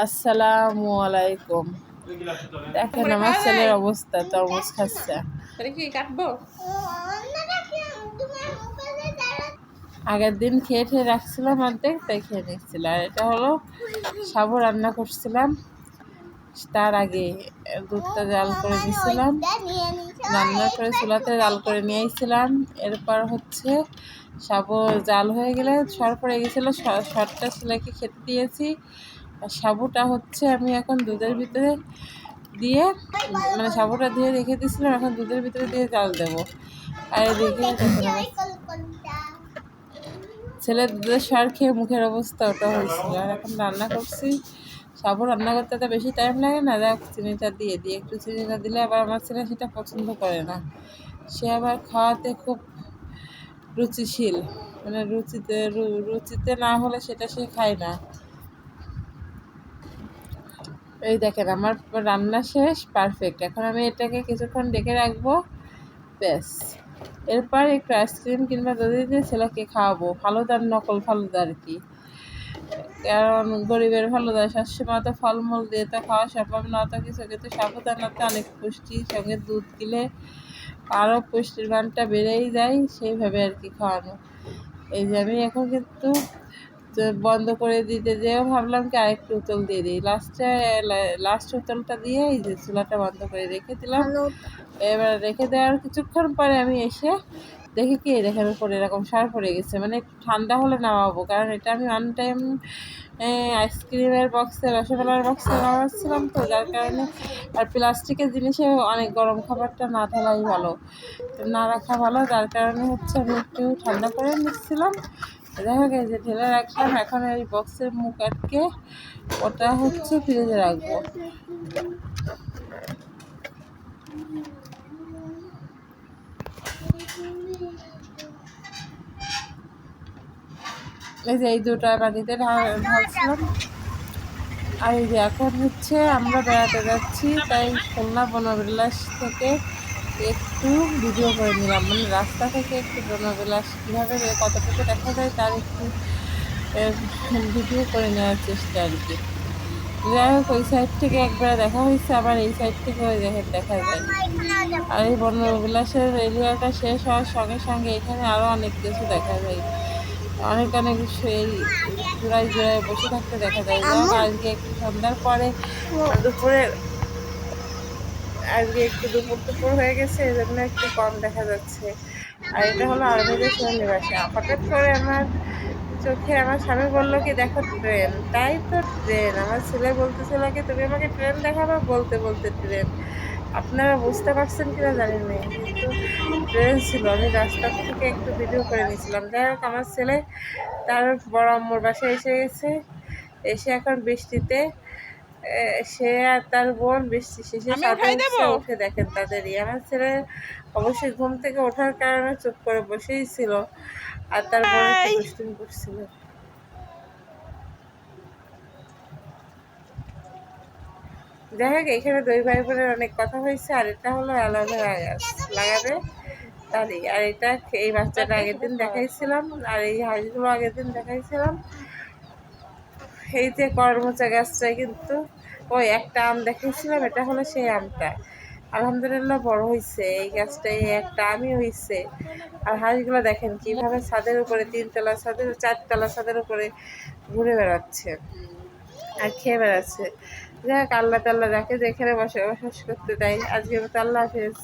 আসসালামু আলাইকুম। দেখেন আমার ছেলের অবস্থা, তরমুজ খাচ্ছে। আগের দিন খেয়ে খেয়ে রাখছিলাম অর্ধেক, তাই খেয়ে নিচ্ছিল। আর এটা হলো সাবু রান্না করছিলাম, তার আগে দুধটা জাল করে নিয়েছিলাম, রান্নার পরে চুলাতে জাল করে নিয়ে এসেছিলাম। এরপর হচ্ছে সাবু জাল হয়ে গেলে সর পড়ে গেছিলো, সরটা ছেলেকে খেতে দিয়েছি। আর সাবুটা হচ্ছে আমি এখন দুধের ভিতরে দিয়ে, মানে সাবুটা দিয়ে রেখে দিয়েছিলাম, এখন দুধের ভিতরে দিয়ে জাল দেবো। আর এদিকে ছেলে দুধের সর খেয়ে মুখের অবস্থা ওটা হয়েছিল। আর এখন রান্না করছি। সাবু রান্না করতে তো বেশি টাইম লাগে না, যাক চিনিটা দিয়ে দিই। একটু চিনিটা দিলে আবার আমার ছেলে সেটা পছন্দ করে না, সে আবার খাওয়াতে খুব রুচিশীল, মানে রুচিতে না হলে সেটা সে খায় না। এই দেখেন আমার রান্না শেষ, পারফেক্ট। এখন আমি এটাকে কিছুক্ষণ ডেকে রাখবো, ব্যাস। এরপর একটু আইসক্রিম কিংবা দই দিয়ে ছেলেকে খাওয়াবো, ফালুদার নকল ফালুদা আর কি। কারণ গরিবের ফালুদা সবসময় তো ফলমূল দিয়ে তো খাওয়া সম্ভব না, অত কিছু, কিন্তু সাবুদানাতে অনেক পুষ্টি, সঙ্গে দুধ দিলে আরও পুষ্টির মানটা বেড়েই যায়, সেইভাবে আর কি খাওয়ানো। এই যে আমি এখন কিন্তু বন্ধ করে দিতে যেও ভাবলাম কি আরেকটু উতল দিয়ে দিই, লাস্ট উতলটা দিয়ে এই যে চুলাটা বন্ধ করে রেখে দিলাম। এবার রেখে দেওয়ার কিছুক্ষণ পরে আমি এসে দেখি কি দেখেন উপরে এরকম সার পড়ে গেছে, মানে একটু ঠান্ডা হলে নামাবো, কারণ এটা আমি ওয়ান টাইম আইসক্রিমের বক্সে, রসগোল্লার বক্সে নামাচ্ছিলাম তো, যার কারণে। আর প্লাস্টিকের জিনিসে অনেক গরম খাবারটা না ঢালাই ভালো, না রাখা ভালো, যার কারণে হচ্ছে আমি একটু ঠান্ডা করে নিচ্ছিলাম। দেখা গেছে যে ঢেলে রাখলাম, এখন এই বক্সের মুখ আটকে ওটা হচ্ছে ফ্রিজে রাখবো। এই যে এই দুটো পানিতে ঢালছিলাম। আর এই যে এখন হচ্ছে আমরা বেড়াতে যাচ্ছি, তাই খুলনা বনবিলাস থেকে একটু ভিডিও করে নিলাম, মানে রাস্তা থেকে একটু বনবিলাস কীভাবে কতটুকু দেখা যায় তার একটু ভিডিও করে নেওয়ার চেষ্টা আর কি। যাই হোক, ওই সাইড থেকে একবার দেখা হয়েছে, আবার এই সাইড থেকে ওই দেখা যায়। আর এই বনবিলাসের এরিয়াটা শেষ হওয়ার সঙ্গে সঙ্গে এখানে আরও অনেক কিছু দেখা যায়, অনেক এই জোড়ায় জোড়ায় বসে থাকতে দেখা যায়। আজকে একটু সন্ধ্যার পরে দুপুরে, আজকে একটু দুপুর হয়ে গেছে, এই জন্য একটু কম দেখা যাচ্ছে। আর এটা হলো আর্মিদের সন্নিবাসে। হঠাৎ করে আমার চোখে আমার স্বামী বললো কি দেখো ট্রেন, তাই তো ট্রেন। আমার ছেলে বলতেছিল কি তুমি আমাকে ট্রেন দেখাবা, বলতে বলতে ট্রেন। আপনারা বুঝতে পারছেন কিনা জানি না, কিন্তু ট্রেন ছিল। আমি রাস্তা থেকে একটু ভিডিও করে নিয়েছিলাম। যাই হোক, আমার ছেলে তার বড় আম্মুর বাসায় এসে গেছে, এসে এখন বৃষ্টিতে সে আর তার বোন বৃষ্টি শেষে উঠে দেখেন তাদেরই। আমার ছেলে অবশ্যই ঘুম থেকে ওঠার কারণে চুপ করে বসেই ছিল, আর তার বোন একটু দুষ্টুমি করছিল। যাই হোক, এখানে দুই ভাই বোনের অনেক কথা হয়েছে। আর এটা হলো অ্যালোভেরা গাছ লাগাবে তারই। আর এটা এই বাচ্চাটা আগের দিন দেখাইছিলাম, আর এই হাঁসগুলো আগের দিন দেখাইছিলাম। এই যে করমচা গাছটাই কিন্তু ওই একটা আম দেখাইছিলাম, এটা হলো সেই আমটা। আলহামদুলিল্লাহ বড় হয়েছে এই গাছটা, এই একটা আমই হয়েছে। আর হাঁসগুলো দেখেন কিভাবে ছাদের উপরে, 3 তলা ছাদের, 4 তলা ছাদের উপরে ঘুরে বেড়াচ্ছে আর খেয়ে বেড়াচ্ছে। যাই হোক, আল্লাহ তাল্লাহ যাকে যেখানে বসবাস করতে দেয়। আজকের মতো আল্লাহ হাফেজ।